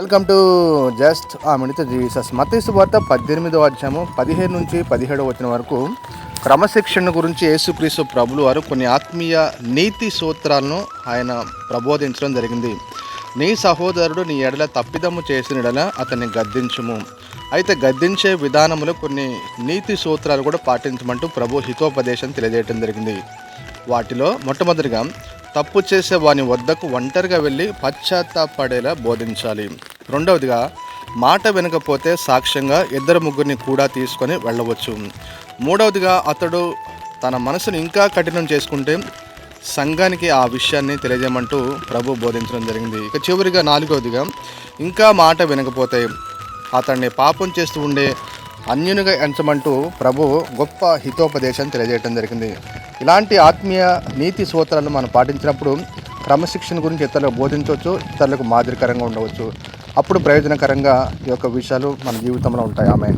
Welcome to just ఆ minute Jesus. మత్తయి సువార్త 18వ అధ్యాయము 15 నుంచి 17 వచ్చిన వరకు క్రమశిక్షణ గురించి యేసుక్రీస్తు ప్రభులు వారు కొన్ని ఆత్మీయ నీతి సూత్రాలను ఆయన ప్రబోధించడం జరిగింది. నీ సహోదరుడు నీ ఎడల తప్పిదము చేసిన ఎడల అతన్ని గద్దించుము. అయితే గద్దించే విధానములో కొన్ని నీతి సూత్రాలు కూడా పాటించమంటూ ప్రభు హితోపదేశం తెలియజేయడం జరిగింది. వాటిలో మొట్టమొదటిగా తప్పు చేసే వాని వద్దకు ఒంటరిగా వెళ్ళి పశ్చాత్తాపడేలా బోధించాలి. రెండవదిగా మాట వినకపోతే సాక్ష్యంగా 2-3 కూడా తీసుకొని వెళ్ళవచ్చు. మూడవదిగా అతడు తన మనసును ఇంకా కఠినం చేసుకుంటే సంఘానికి ఆ విషయాన్ని తెలియజేయమంటూ ప్రభు బోధించడం జరిగింది. ఇక చివరిగా 4వదిగా ఇంకా మాట వినకపోతే అతన్ని పాపం చేస్తూ ఉండే అన్యునిగా ఎంచమంటూ ప్రభు గొప్ప హితోపదేశం తెలియజేయడం జరిగింది. ఇలాంటి ఆత్మీయ నీతి సూత్రాలను మనం పాటించినప్పుడు క్రమశిక్షణ గురించి ఇతరులకు బోధించవచ్చు, ఇతరులకు మాదిరికరంగా ఉండవచ్చు. అప్పుడు ప్రయోజనకరంగా ఈ యొక్క విషయాలు మన జీవితంలో ఉంటాయి. ఆమె